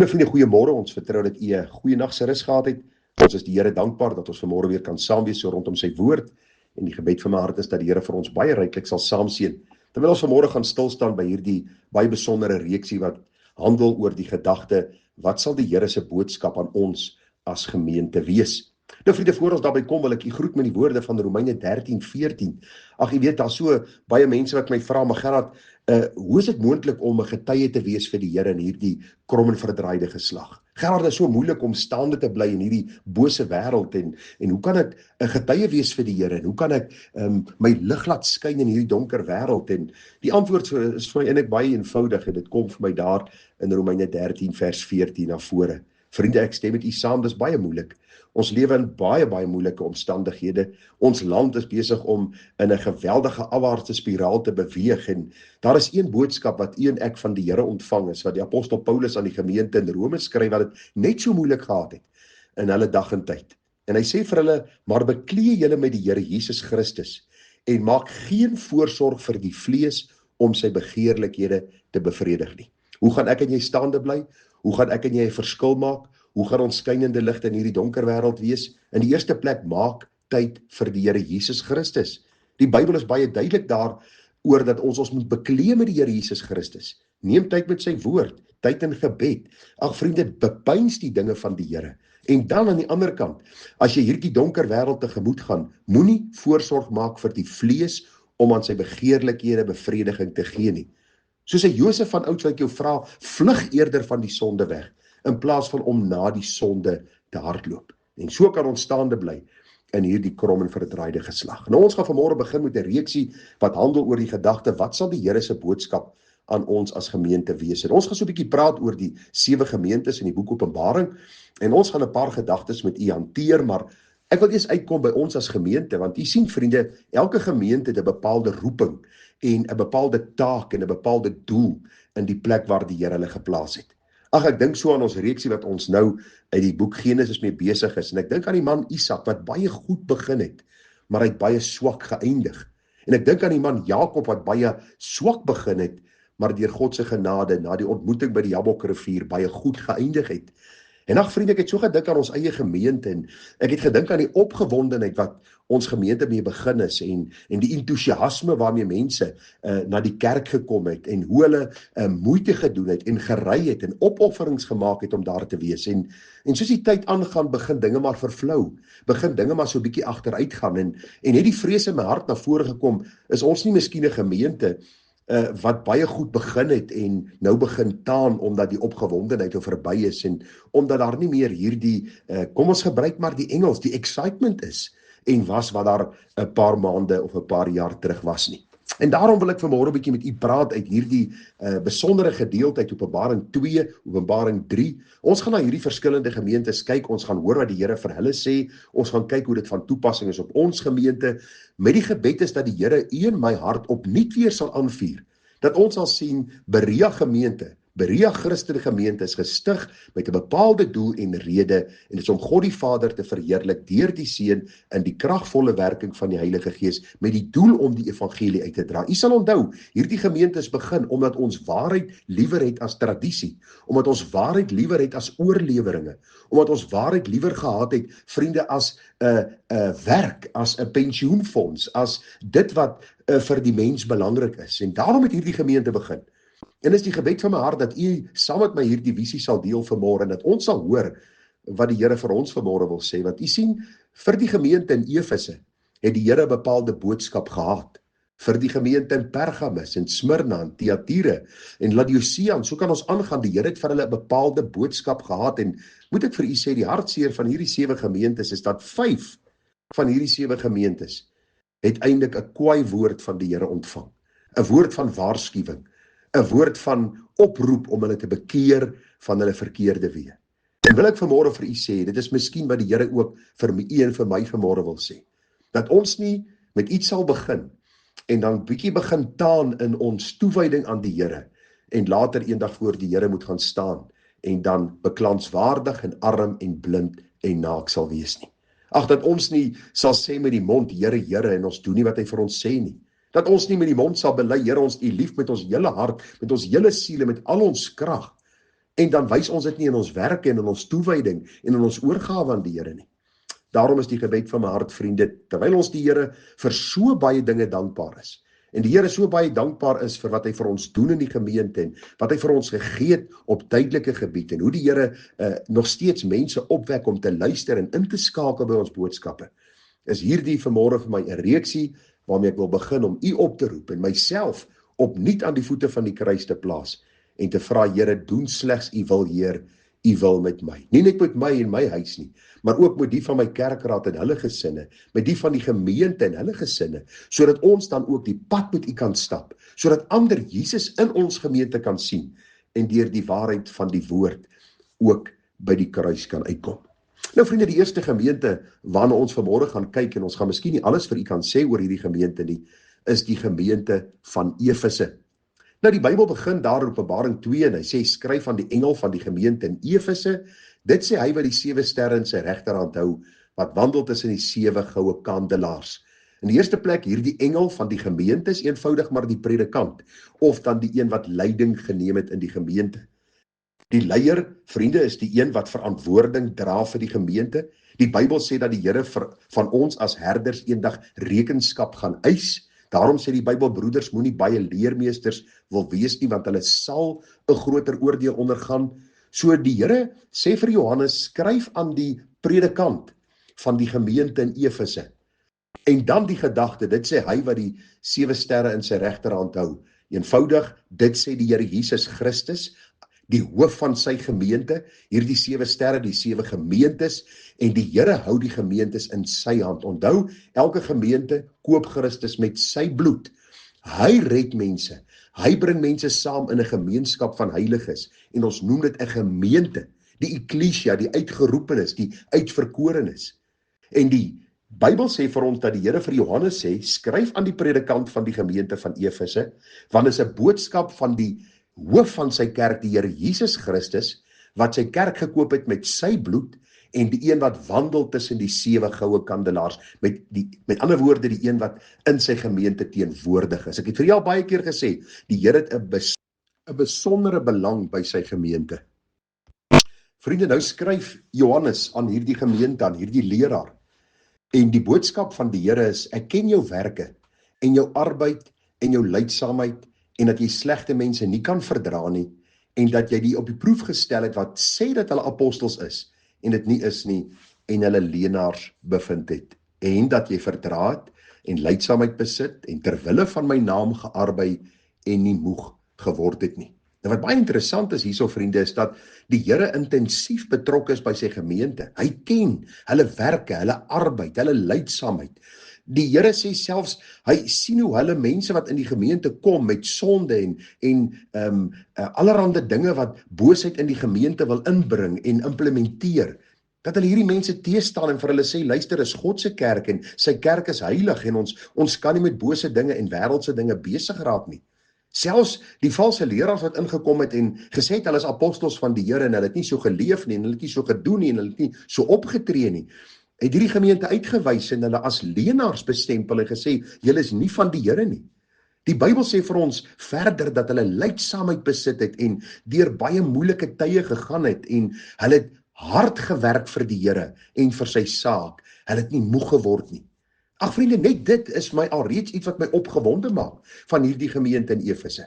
Nou vriende, goeiemôre. Ons vertrou dat u 'n goeie nag se rus gehad het. Ons is die Here dankbaar dat ons vanmôre weer kan saam wees so rondom sy woord. En die gebed van my hart is dat die Here vir ons baie ryklik sal saamseën. Terwyl ons vanmôre gaan stil staan by hierdie baie besondere reeksie wat handel oor die gedagte, wat sal die Here se boodskap aan ons as gemeente wees? Nou vriende, voor ons daarby kom, wil ek u groet met die woorde van Romeine 13:14. Ag, u weet, daar's so baie mense wat my vra, maar Gerard, hoe is dit moontlik om 'n getuie te wees vir die Here in hierdie krom en verdraaide geslag? Gerard, dit is so moeilik om staande te bly in hierdie bose wêreld en hoe kan ek 'n getuie wees vir die Here en hoe kan ek my lig laat skyn in hierdie donker wêreld? En die antwoord is vir my eintlik baie eenvoudig en dit kom vir my daar in Romeine 13 vers 14 na vore. Vriende, ek stem met u saam, dis baie moeilik. Ons lewe in baie moeilike omstandighede. Ons land is besig om in 'n geweldige afwaartse spiraal te beweeg en daar is een boodskap wat u en ek van die Here ontvang is, wat die apostel Paulus aan die gemeente in Rome skryf, wat dit net so moeilik gehad het in hulle dag en tyd. En hy sê vir hulle, maar beklee julle met die Here Jesus Christus en maak geen voorsorg vir die vlees om sy begeerlikhede te bevredig nie. Hoe gaan ek en jy staande bly? Hoe gaan ek en jy 'n verskil maak? Hoe gaan ons skynende lig in hierdie donker wêreld wees? In die eerste plek, maak tyd vir die Here Jesus Christus. Die Bybel is baie duidelik daaroor dat ons moet beklee met die Here Jesus Christus. Neem tyd met sy woord, tyd in gebed. Ag vriende, bepeins die dinge van die Here. En dan aan die ander kant, as jy hierdie donker wêreld tegemoet gaan, moenie voorsorg maak vir die vlees om aan sy begeerlikhede bevrediging te gee nie. Soos 'n Josef van ouds wat jou vra, vlug eerder van die sonde weg, in plaas van om na die sonde te hardloop. En so kan ons staande bly in hierdie krom en verdraaide geslag. Nou, ons gaan vanmôre begin met 'n reeksie wat handel oor die gedagte, wat sal die Here se boodskap aan ons as gemeente wees? En ons gaan so 'n bietjie praat oor die 7 gemeentes in die boek Openbaring, en ons gaan 'n paar gedagtes met u hanteer, maar ek wil eers uitkom by ons as gemeente, want u sien vriende, elke gemeente het 'n bepaalde roeping en 'n bepaalde taak en 'n bepaalde doel in die plek waar die Here hulle geplaas het. Ag, ek dink so aan ons reeksie wat ons nou uit die boek Genesis mee besig is, en ek dink aan die man Isak wat baie goed begin het, maar hy het baie swak geëindig. En ek dink aan die man Jakob wat baie swak begin het, maar deur God se genade na die ontmoeting by die Jabokrivier baie goed geëindig het. En ag vriende, ek het so gedink aan ons eie gemeente en ek het gedink aan die opgewondenheid wat ons gemeente mee begin is en die entoesiasme waarmee mense na die kerk gekom het en hoe hulle moeite gedoen het en gery het en opofferings gemaak het om daar te wees. En soos die tyd aangaan, begin dinge maar vervlou, begin dinge maar so 'n bietjie agteruit gaan en het die vrees in my hart na vore gekom, is ons nie miskien 'n gemeente wat baie goed begin het en nou begin taan omdat die opgewondenheid oor verby is en omdat daar nie meer hierdie, kom ons gebruik maar die Engels, die excitement is en was wat daar 'n paar maande of 'n paar jaar terug was nie. En daarom wil ek vanmôre 'n bietjie met u praat uit hierdie besondere gedeelte uit Openbaring 2, Openbaring 3. Ons gaan na hierdie verskillende gemeentes kyk, ons gaan hoor wat die Here vir hulle sê, ons gaan kyk hoe dit van toepassing is op ons gemeente, met die gebed is dat die Here u en my hart opnuut weer sal aanvuur, dat ons sal sien, Berea gemeente, Berea Christen gemeente is gestig met 'n bepaalde doel en rede, en dit is om God die Vader te verheerlik deur die Seun in die kragvolle werking van die Heilige Gees, met die doel om die evangelie uit te dra. U sal onthou, hierdie gemeentes begin omdat ons waarheid liewer het as tradisie, omdat ons waarheid liewer het as oorleweringe, omdat ons waarheid liewer gehad het, vriende, as 'n werk, as 'n pensioenfonds, as dit wat vir die mens belangrik is. En daarom het hierdie gemeente begin. En is die gebed van my hart dat u saam met my hierdie visie sal deel vanmôre en dat ons sal hoor wat die Here vir ons vanmôre wil sê. Want u sien, vir die gemeente in Efese het die Here 'n bepaalde boodskap gehad. Vir die gemeente in Pergamus en Smyrna en Thyatira en Laodicea, so kan ons aangaan, die Here het vir hulle 'n bepaalde boodskap gehad. En moet ek vir u sê, die hartseer van hierdie 7 gemeentes is dat 5 van hierdie 7 gemeentes het eintlik 'n kwaai woord van die Here ontvang. 'n Woord van waarskuwing, 'n woord van oproep om hulle te bekeer van hulle verkeerde weë. En wil ek vanmôre vir u sê, dit is miskien wat die Here ook vir my en vir my vanmôre wil sê, dat ons nie met iets sal begin en dan bietjie begin taan in ons toewyding aan die Here en later eendag voor die Here moet gaan staan en dan beklaanswaardig en arm en blind en naak sal wees nie. Ag, dat ons nie sal sê met die mond, Here, Here, en ons doen nie wat hy vir ons sê nie. Dat ons nie met die mond sal bely, Here, ons U lief met ons hele hart, met ons hele siele, met al ons krag. En dan wys ons dit nie in ons werke en in ons toewyding en in ons oorgawe aan die Here nie. Daarom is die gebed van my hart, vriende, terwyl ons die Here vir so baie dinge dankbaar is, en die Here so baie dankbaar is vir wat hy vir ons doen in die gemeente en wat hy vir ons gegee het op tydelike gebied en hoe die Here nog steeds mense opwek om te luister en in te skakel by ons boodskappe, is hierdie vanmôre vir my 'n reeksie waarmee ek wil begin om u op te roep en myself opnuut aan die voete van die kruis te plaas en te vra, Here, doen slegs u wil, Heer, u wil met my. Nie net met my en my huis nie, maar ook met die van my kerkraad en hulle gesinne, met die van die gemeente en hulle gesinne, sodat ons dan ook die pad met u kan stap, sodat ander Jesus in ons gemeente kan sien en deur die waarheid van die woord ook by die kruis kan uitkom. Nou vriende, die eerste gemeente waarna ons vanmôre gaan kyk, en ons gaan miskien nie alles vir u kan sê oor hierdie gemeente nie, is die gemeente van Efese. Nou die Bybel begin daar in Openbaring 2 en hy sê, skryf aan die engel van die gemeente in Efese, dit sê hy wat die 7 sterre in sy regterhand hou, wat wandel tussen die 7 goue kandelaars. In die eerste plek, hierdie engel van die gemeente is eenvoudig maar die predikant, of dan die een wat leiding geneem het in die gemeente. Die leier, vriende, is die een wat verantwoording dra vir die gemeente. Die Bybel sê dat die Here van ons as herders eendag rekenskap gaan eis. Daarom sê die Bybel, broeders, moenie baie leermeesters wil wees nie, want hulle sal 'n groter oordeel ondergaan. So die Here sê vir Johannes, skryf aan die predikant van die gemeente in Efese. En dan die gedagte, dit sê hy wat die 7 sterre in sy regterhand hou. Eenvoudig, dit sê die Here Jesus Christus, die hoof van sy gemeente, hierdie 7 sterre, die 7 gemeentes, en die Here hou die gemeentes in sy hand. Onthou, elke gemeente koop Christus met sy bloed. Hy red mense, hy bring mense saam in 'n gemeenskap van heiliges, en ons noem dit 'n gemeente, die ekklesia, die uitgeroepenes, die uitverkorenes. En die Bybel sê vir ons dat die Here vir Johannes sê, skryf aan die predikant van die gemeente van Efese, want dit is 'n boodskap van die hoof van sy kerk, die Here Jesus Christus, wat sy kerk gekoop het met sy bloed, en die een wat wandel tussen die 7 goue kandelaars, met ander woorde, die een wat in sy gemeente teenwoordig is. Ek het vir jou al baie keer gesê, die Here het 'n besondere belang by sy gemeente. Vriende, nou skryf Johannes aan hierdie gemeente, aan hierdie leraar, en die boodskap van die Here is, ek ken jou werke, en jou arbeid, en jou lydsaamheid, en dat jy slegte mense nie kan verdra nie, en dat jy die op die proef gestel het, wat sê dat hulle apostels is, en dit nie is nie, en hulle leenaars bevind het, en dat jy verdra het, en lydsaamheid besit, en terwille van my naam gearbei, en nie moeg geword het nie. Nou wat baie interessant is hierso, vriende, is dat die Here intensief betrokke is by sy gemeente. Hy ken hulle werke, hulle arbeid, hulle lydsaamheid. Die Here sê selfs, hy sien hoe hulle mense wat in die gemeente kom met sonde en allerhande dinge wat boosheid in die gemeente wil inbring en implementeer, dat hulle hierdie mense teestaan en vir hulle sê, luister, is God se kerk en sy kerk is heilig en ons kan nie met bose dinge en wêreldse dinge besig raak nie. Selfs die valse leraars wat ingekom het en gesê het, hulle is apostels van die Here en hulle het nie so geleef nie, en hulle het nie so gedoen nie, en hulle het nie so opgetree nie, het hierdie gemeente uitgewys en hulle as leenaars bestempel en gesê, julle is nie van die Here nie. Die Bybel sê vir ons verder dat hulle lydsaamheid besit het en deur baie moeilike tye gegaan het en hulle het hard gewerk vir die Here en vir sy saak. Hulle het nie moeg geword nie. Ag vriende, net dit is my alreeds iets wat my opgewonde maak van hierdie gemeente in Efese.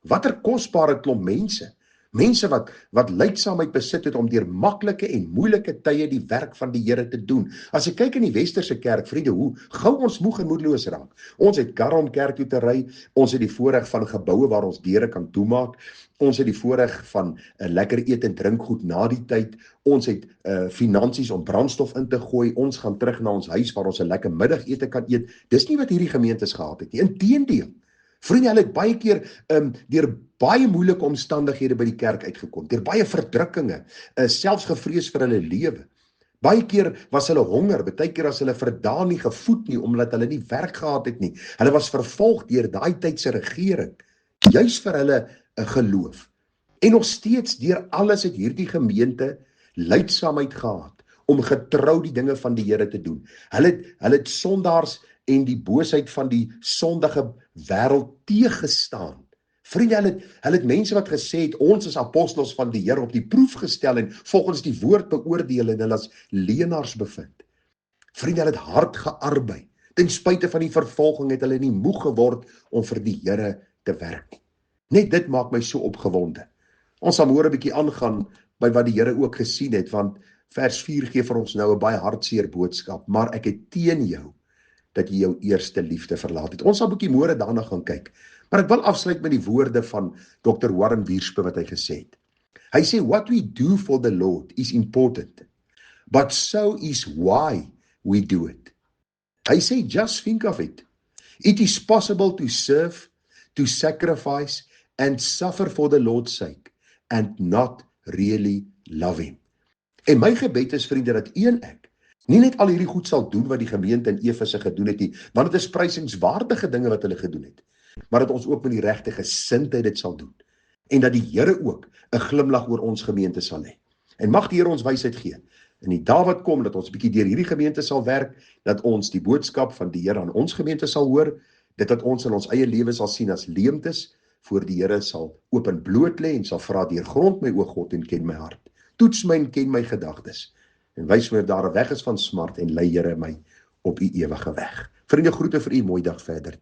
Watter kosbare klomp mense. Mense wat lydsaamheid besit het om deur maklike en moeilike tye die werk van die Here te doen. As ek kyk in die westerse kerk, vriende, hoe gou ons moeg en moedeloos raak. Ons het karre om kerk toe te ry, ons het die voorreg van geboue waar ons deure kan toemaak, ons het die voorreg van lekker eet en drink goed na die tyd, ons het finansies om brandstof in te gooi, ons gaan terug na ons huis waar ons 'n lekker middagete kan eet. Dis nie wat hierdie gemeentes gehad het nie, inteendeel. Vriende, hulle het baie keer deur baie moeilike omstandighede by die kerk uitgekom, deur baie verdrukkinge, selfs gevrees vir hulle lewe. Baie keer was hulle honger, baie keer was hulle vir dae nie gevoed nie, omdat hulle nie werk gehad het nie. Hulle was vervolg deur daai tyd se regering, juis vir hulle geloof. En nog steeds deur alles het hierdie gemeente lydsaamheid gehad, om getrou die dinge van die Here te doen. Hulle het sondaars en die boosheid van die sondige wêreld teëgestaan, Vriende, hulle het mense wat gesê het, ons is apostels van die Here op die proef gestel en volgens die woord beoordeel en hulle as leenaars bevind. Vriende, hulle het hard gearbei. Ten spyte van die vervolging het hulle nie moeg geword om vir die Here te werk nie. Net dit maak my so opgewonde. Ons sal môre 'n bietjie aangaan by wat die Here ook gesien het, want vers 4 gee vir ons nou 'n baie hartseer boodskap, maar ek het teen jou dat jy jou eerste liefde verlaat het. Ons sal 'n bietjie môre daarna gaan kyk. Maar ek wil afsluit met die woorde van Dr. Warren Wiersbe wat hy gesê het. Hy sê, what we do for the Lord is important, but so is why we do it. Hy sê, just think of it. It is possible to serve, to sacrifice, and suffer for the Lord's sake, and not really love him. En my gebed is, vriende, dat u en ek nie net al hierdie goed sal doen wat die gemeente in Efese gedoen het nie, want dit is prysingswaardige dinge wat hulle gedoen het, maar dat ons ook met die regte gesindheid dit sal doen, en dat die Here ook 'n glimlag oor ons gemeente sal hê. En mag die Here ons wysheid gee, in die dae wat kom, dat ons 'n bietjie deur hierdie gemeente sal werk, dat ons die boodskap van die Here aan ons gemeente sal hoor, dit wat ons in ons eie lewe sal sien as leemtes, voor die Here sal oop en bloot lê en sal vra, deurgrond my o God en ken my hart. Toets my en ken my gedagtes, en wys my of daar 'n weg is van smart, en lei Here my op u ewige weg. Vriende, groete vir u, mooi dag verder.